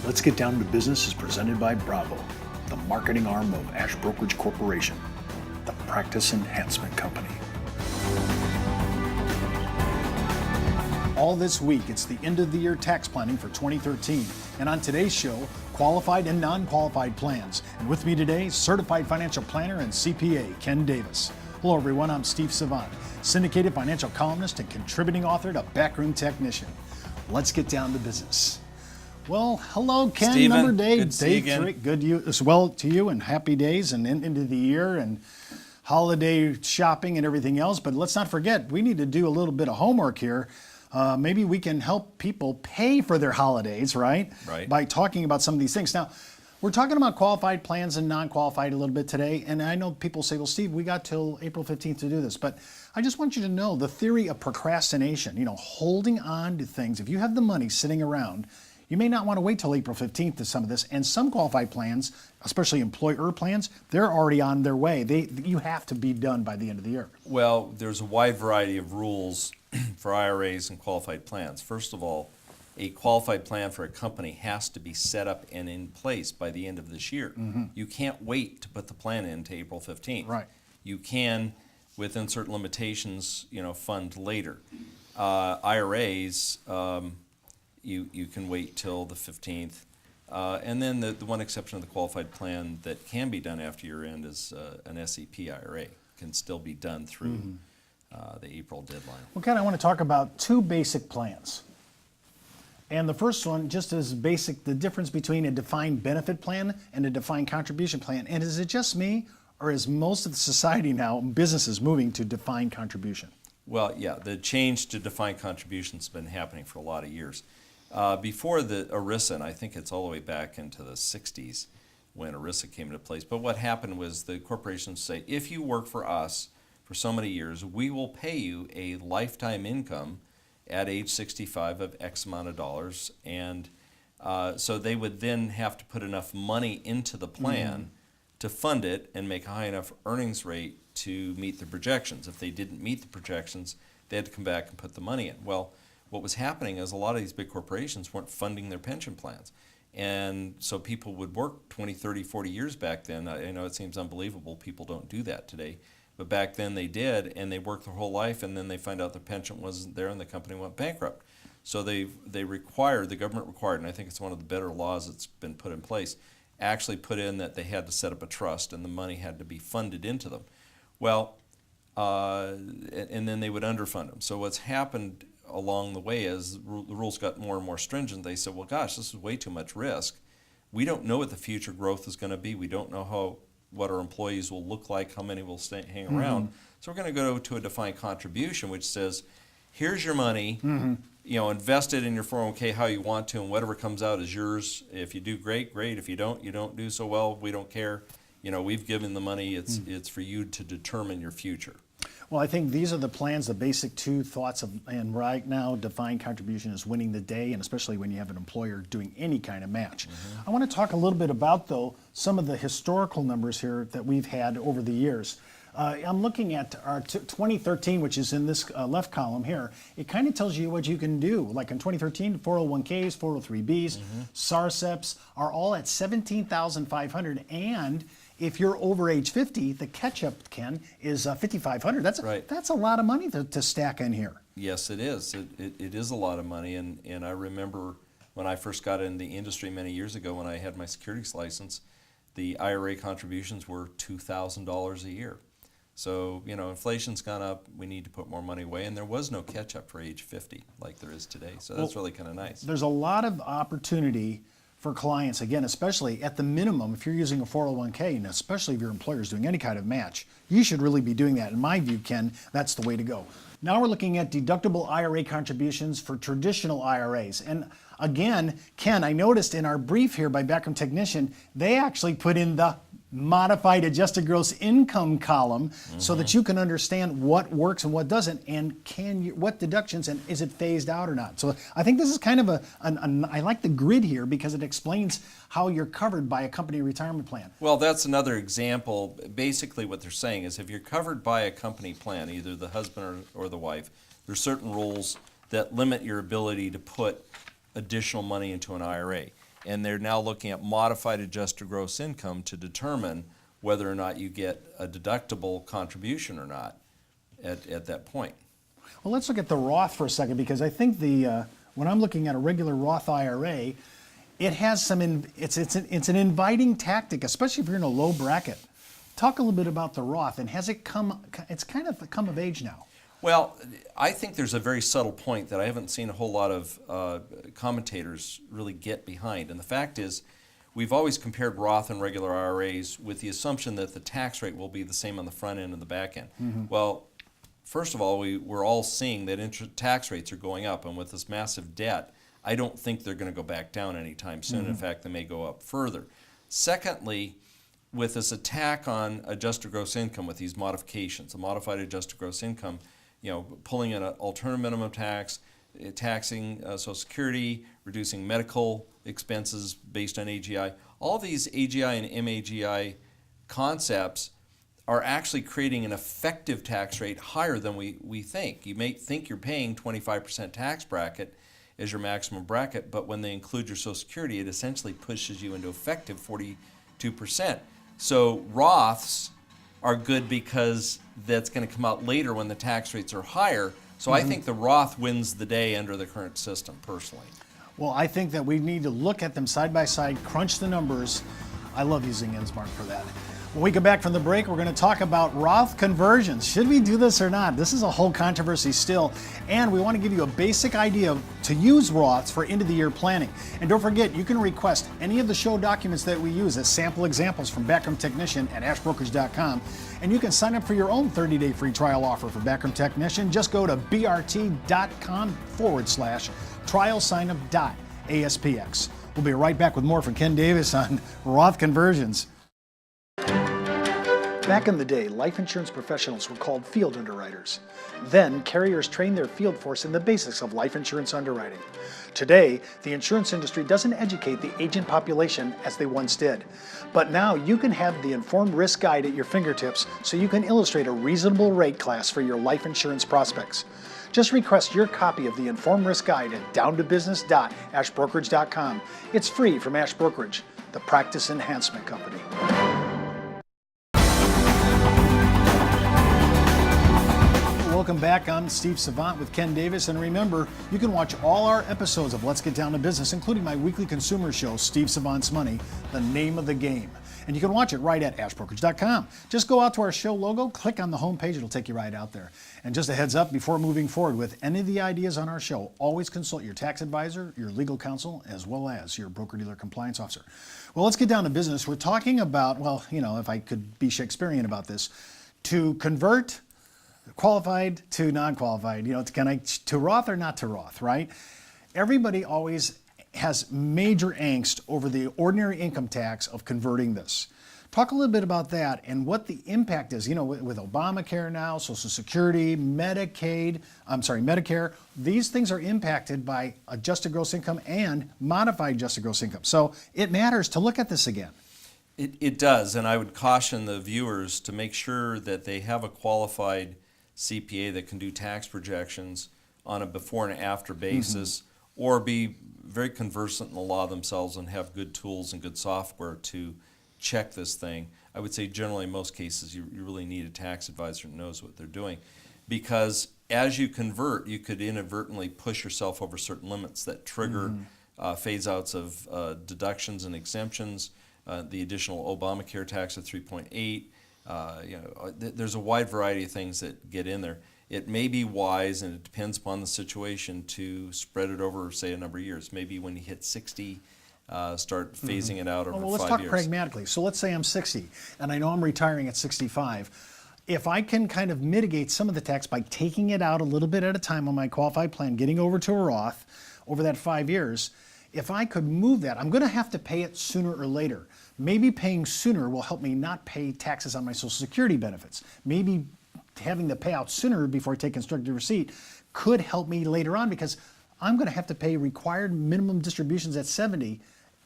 Let's Get Down to Business is presented by Bravo, the marketing arm of Ash Brokerage Corporation, the practice enhancement company. All this week, it's the end of the year tax planning for 2013. And on today's show, qualified and non-qualified plans. And with me today, certified financial planner and CPA, Ken Davis. Hello everyone, I'm Steve Savant, syndicated financial columnist and contributing author to Backroom Technician. Let's get down to business. Well, hello, Ken. Steven, Another day. good to see you again. Three. Good to you as well to you, and happy days and into the year and holiday shopping and everything else. But let's not forget, we need to do a little bit of homework here. Maybe we can help people pay for their holidays, right? Right. By talking about some of these things. Now, we're talking about qualified plans and non-qualified a little bit today. And I know people say, well, Steve, we got till April 15th to do this. But I just want you to know the theory of procrastination, holding on to things. If you have the money sitting around, you may not want to wait till April 15th to some of this. And some qualified plans, especially employer plans, they're already on their way. You have to be done by the end of the year. Well, there's a wide variety of rules for IRAs and qualified plans. First of all, a qualified plan for a company has to be set up and in place by the end of this year. Mm-hmm. You can't wait to put the plan in to April 15th. Right. You can, within certain limitations, fund later. IRAs, you can wait till the 15th. And then the one exception of the qualified plan that can be done after year end is an SEP IRA. Can still be done through the April deadline. Well, Ken, I want to talk about two basic plans. And the first one, just as basic, the difference between a defined benefit plan and a defined contribution plan. And is it just me, or is most of the society now, businesses, moving to defined contribution? Well, yeah, the change to defined contributions has been happening for a lot of years. Before the ERISA, and I think it's all the way back into the 60s when ERISA came into place. But what happened was the corporations say, if you work for us for so many years, we will pay you a lifetime income at age 65 of X amount of dollars. And so they would then have to put enough money into the plan to fund it and make a high enough earnings rate to meet the projections. If they didn't meet the projections, they had to come back and put the money in. Well, what was happening is a lot of these big corporations weren't funding their pension plans. And so people would work 20, 30, 40 years back then. I know it seems unbelievable people don't do that today. But back then they did, and they worked their whole life, and then they find out their pension wasn't there and the company went bankrupt. So the government required, and I think it's one of the better laws that's been put in place, actually put in that they had to set up a trust and the money had to be funded into them. Well, and then they would underfund them. So what's happened along the way is the rules got more and more stringent. They said, well, gosh, this is way too much risk. We don't know what the future growth is going to be. We don't know what our employees will look like, how many will hang around. So we're going to go to a defined contribution, which says, here's your money, invest it in your 401k how you want to, and whatever comes out is yours. If you do great, great. If you don't do so well, we don't care. We've given the money. It's for you to determine your future. Well, I think these are the plans, the basic two thoughts and right now, defined contribution is winning the day, and especially when you have an employer doing any kind of match. I want to talk a little bit about, though, some of the historical numbers here that we've had over the years. I'm looking at our 2013, which is in this left column here. It kind of tells you what you can do. Like in 2013, 401ks, 403bs, SARSEPs are all at $17,500, and if you're over age 50, the catch-up, Ken, is $5,500. That's a lot of money to stack in here. Yes, it is. It is a lot of money, and I remember when I first got in the industry many years ago when I had my securities license, the IRA contributions were $2,000 a year. So, inflation's gone up, we need to put more money away, and there was no catch-up for age 50 like there is today, so that's really kind of nice. There's a lot of opportunity for clients, again, especially at the minimum, if you're using a 401k, and especially if your employer is doing any kind of match, you should really be doing that. In my view, Ken, that's the way to go. Now we're looking at deductible IRA contributions for traditional IRAs. And again, Ken, I noticed in our brief here by Backroom Technician, they actually put in the modified adjusted gross income column so that you can understand what works and what doesn't, and what deductions, and is it phased out or not. So I think this is kind of I like the grid here because it explains how you're covered by a company retirement plan. Well, that's another example. Basically what they're saying is if you're covered by a company plan, either the husband or the wife, there's certain rules that limit your ability to put additional money into an IRA. and they're now looking at modified adjusted gross income to determine whether or not you get a deductible contribution or not at that point. Well, let's look at the Roth for a second, because I think when I'm looking at a regular Roth IRA, it has it's an inviting tactic, especially if you're in a low bracket. Talk a little bit about the Roth, and it's kind of come of age now. Well, I think there's a very subtle point that I haven't seen a whole lot of commentators really get behind. And the fact is, we've always compared Roth and regular IRAs with the assumption that the tax rate will be the same on the front end and the back end. Mm-hmm. Well, first of all, we're all seeing that tax rates are going up. And with this massive debt, I don't think they're going to go back down anytime soon. Mm-hmm. In fact, they may go up further. Secondly, with this attack on adjusted gross income with these modifications, a modified adjusted gross income, pulling in an alternative minimum tax, taxing Social Security, reducing medical expenses based on AGI, all these AGI and MAGI concepts are actually creating an effective tax rate higher than we think. You may think you're paying 25% tax bracket as your maximum bracket, but when they include your Social Security, it essentially pushes you into effective 42%. So Roths are good because that's going to come out later when the tax rates are higher. So I think the Roth wins the day under the current system, personally. Well, I think that we need to look at them side by side, crunch the numbers. I love using Insmart for that. When we come back from the break, we're going to talk about Roth conversions. Should we do this or not? This is a whole controversy still, and we want to give you a basic idea to use Roths for end-of-the-year planning. And don't forget, you can request any of the show documents that we use as sample examples from Backroom Technician at ashbrokerage.com, and you can sign up for your own 30-day free trial offer for Backroom Technician. Just go to brt.com/trialsignup.aspx. We'll be right back with more from Ken Davis on Roth conversions. Back in the day, life insurance professionals were called field underwriters. Then, carriers trained their field force in the basics of life insurance underwriting. Today, the insurance industry doesn't educate the agent population as they once did. But now you can have the Informed Risk Guide at your fingertips so you can illustrate a reasonable rate class for your life insurance prospects. Just request your copy of the Informed Risk Guide at downtobusiness.ashbrokerage.com. It's free from Ash Brokerage, the practice enhancement company. Welcome back. I'm Steve Savant with Ken Davis, and remember, you can watch all our episodes of Let's Get Down to Business, including my weekly consumer show, Steve Savant's Money, the name of the game. And you can watch it right at ashbrokerage.com. Just go out to our show logo, click on the homepage, it'll take you right out there. And just a heads up, before moving forward with any of the ideas on our show, always consult your tax advisor, your legal counsel, as well as your broker-dealer compliance officer. Well, let's get down to business. We're talking about, well, if I could be Shakespearean about this, to convert qualified to non-qualified, to Roth or not to Roth, right? Everybody always has major angst over the ordinary income tax of converting this. Talk a little bit about that and what the impact is, with Obamacare now, Social Security, Medicare, these things are impacted by adjusted gross income and modified adjusted gross income. So it matters to look at this again. It does, and I would caution the viewers to make sure that they have a qualified CPA that can do tax projections on a before and after basis, or be very conversant in the law themselves and have good tools and good software to check this thing. I would say generally in most cases you really need a tax advisor who knows what they're doing, because as you convert, you could inadvertently push yourself over certain limits that trigger phase outs of deductions and exemptions, the additional Obamacare tax of 3.8. There's a wide variety of things that get in there. It may be wise, and it depends upon the situation, to spread it over, say, a number of years. Maybe when you hit 60, start phasing it out over 5 years. Well, let's talk pragmatically. So let's say I'm 60, and I know I'm retiring at 65. If I can kind of mitigate some of the tax by taking it out a little bit at a time on my qualified plan, getting over to a Roth over that 5 years, if I could move that, I'm going to have to pay it sooner or later. Maybe paying sooner will help me not pay taxes on my Social Security benefits. Maybe having the payout sooner before I take constructive receipt could help me later on, because I'm going to have to pay required minimum distributions at 70.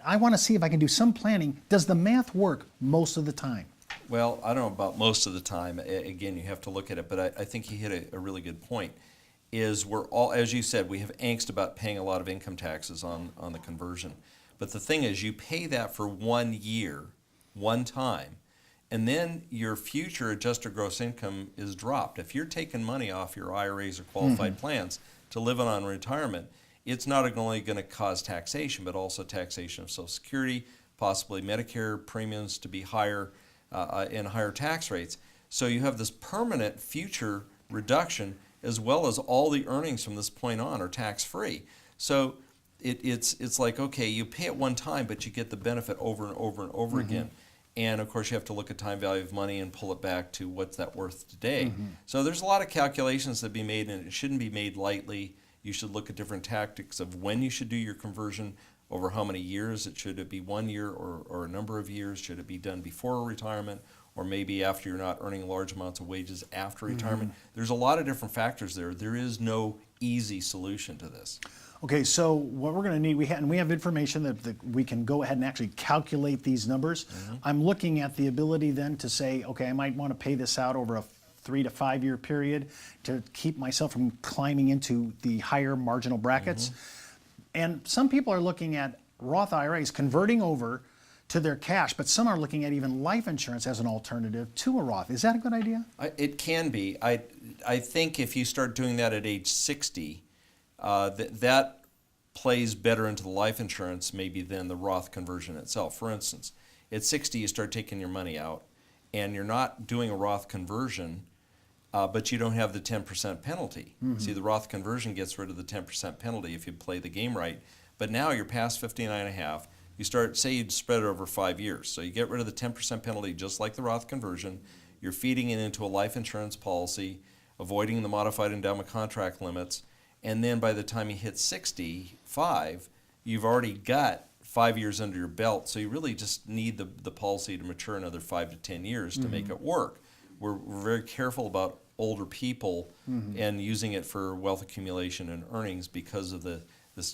I want to see if I can do some planning. Does the math work most of the time? Well, I don't know about most of the time. Again, you have to look at it, but I think you hit a really good point. We're all, as you said, we have angst about paying a lot of income taxes on the conversion. But the thing is, you pay that for 1 year, one time, and then your future adjusted gross income is dropped. If you're taking money off your IRAs or qualified plans to live on retirement, it's not only going to cause taxation, but also taxation of Social Security, possibly Medicare premiums to be higher and higher tax rates. So you have this permanent future reduction, as well as all the earnings from this point on are tax-free. So it's like, okay, you pay it one time, but you get the benefit over and over and over again. And of course, you have to look at time value of money and pull it back to what's that worth today. So there's a lot of calculations that be made, and it shouldn't be made lightly. You should look at different tactics of when you should do your conversion, over how many years. Should it be 1 year or a number of years? Should it be done before retirement, or maybe after you're not earning large amounts of wages after retirement? There's a lot of different factors there. There is no easy solution to this. Okay, so what we're going to need, we have information that we can go ahead and actually calculate these numbers. I'm looking at the ability then to say, okay, I might want to pay this out over a 3 to 5 year period to keep myself from climbing into the higher marginal brackets. And some people are looking at Roth IRAs converting over to their cash, but some are looking at even life insurance as an alternative to a Roth. Is that a good idea? It can be. I think if you start doing that at age 60, that plays better into the life insurance maybe than the Roth conversion itself. For instance, at 60 you start taking your money out and you're not doing a Roth conversion, but you don't have the 10% penalty. See, the Roth conversion gets rid of the 10% penalty if you play the game right. But now you're past 59 and a half. You start, say you spread it over 5 years. So you get rid of the 10% penalty just like the Roth conversion. You're feeding it into a life insurance policy, avoiding the modified endowment contract limits. And then by the time you hit 65, you've already got 5 years under your belt. So you really just need the policy to mature another 5 to 10 years to make it work. We're very careful about older people and using it for wealth accumulation and earnings because of this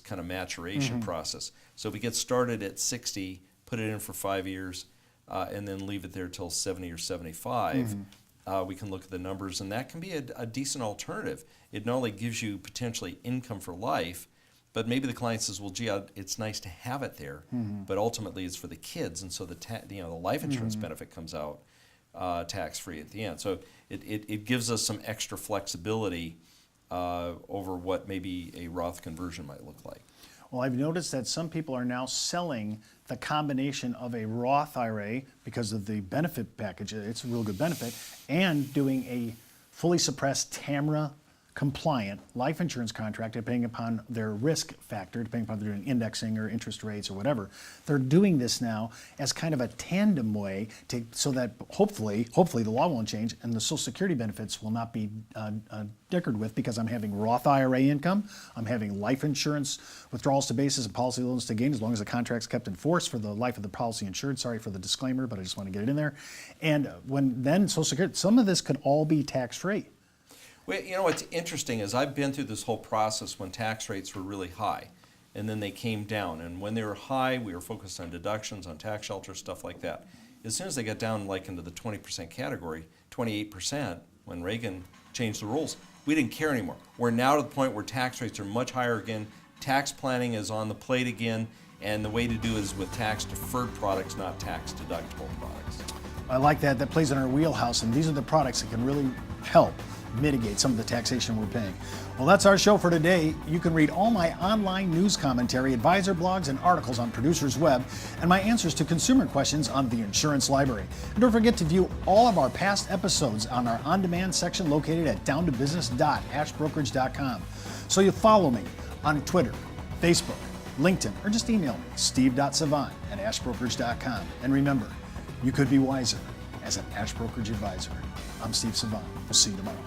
kind of maturation process. So if we get started at 60, put it in for 5 years, and then leave it there till 70 or 75, we can look at the numbers, and that can be a decent alternative. It not only gives you potentially income for life, but maybe the client says, well, gee, it's nice to have it there, but ultimately it's for the kids, and so the life insurance benefit comes out tax-free at the end. So it gives us some extra flexibility over what maybe a Roth conversion might look like. Well, I've noticed that some people are now selling the combination of a Roth IRA because of the benefit package. It's a real good benefit, and doing a fully suppressed TAMRA compliant life insurance contract, depending upon their risk factor, depending upon if they're doing indexing or interest rates or whatever. They're doing this now as kind of a tandem way so that hopefully the law won't change and the Social Security benefits will not be dickered with, because I'm having Roth IRA income, I'm having life insurance withdrawals to basis and policy loans to gain, as long as the contract's kept in force for the life of the policy insured. Sorry for the disclaimer, but I just want to get it in there. And then Social Security, some of this could all be tax-free. Well, you know what's interesting is I've been through this whole process when tax rates were really high, and then they came down. And when they were high, we were focused on deductions, on tax shelters, stuff like that. As soon as they got down like into the 20% category, 28%, when Reagan changed the rules, we didn't care anymore. We're now to the point where tax rates are much higher again. Tax planning is on the plate again, and the way to do it is with tax-deferred products, not tax-deductible products. I like that. That plays in our wheelhouse, and these are the products that can really help mitigate some of the taxation we're paying. Well, that's our show for today. You can read all my online news commentary, advisor blogs, and articles on Producer's Web, and my answers to consumer questions on the Insurance Library. And don't forget to view all of our past episodes on our on-demand section located at downtobusiness.ashbrokerage.com. So you follow me on Twitter, Facebook, LinkedIn, or just email me, steve.savant@ashbrokerage.com. And remember, you could be wiser as an Ash Brokerage advisor. I'm Steve Savant. We'll see you tomorrow.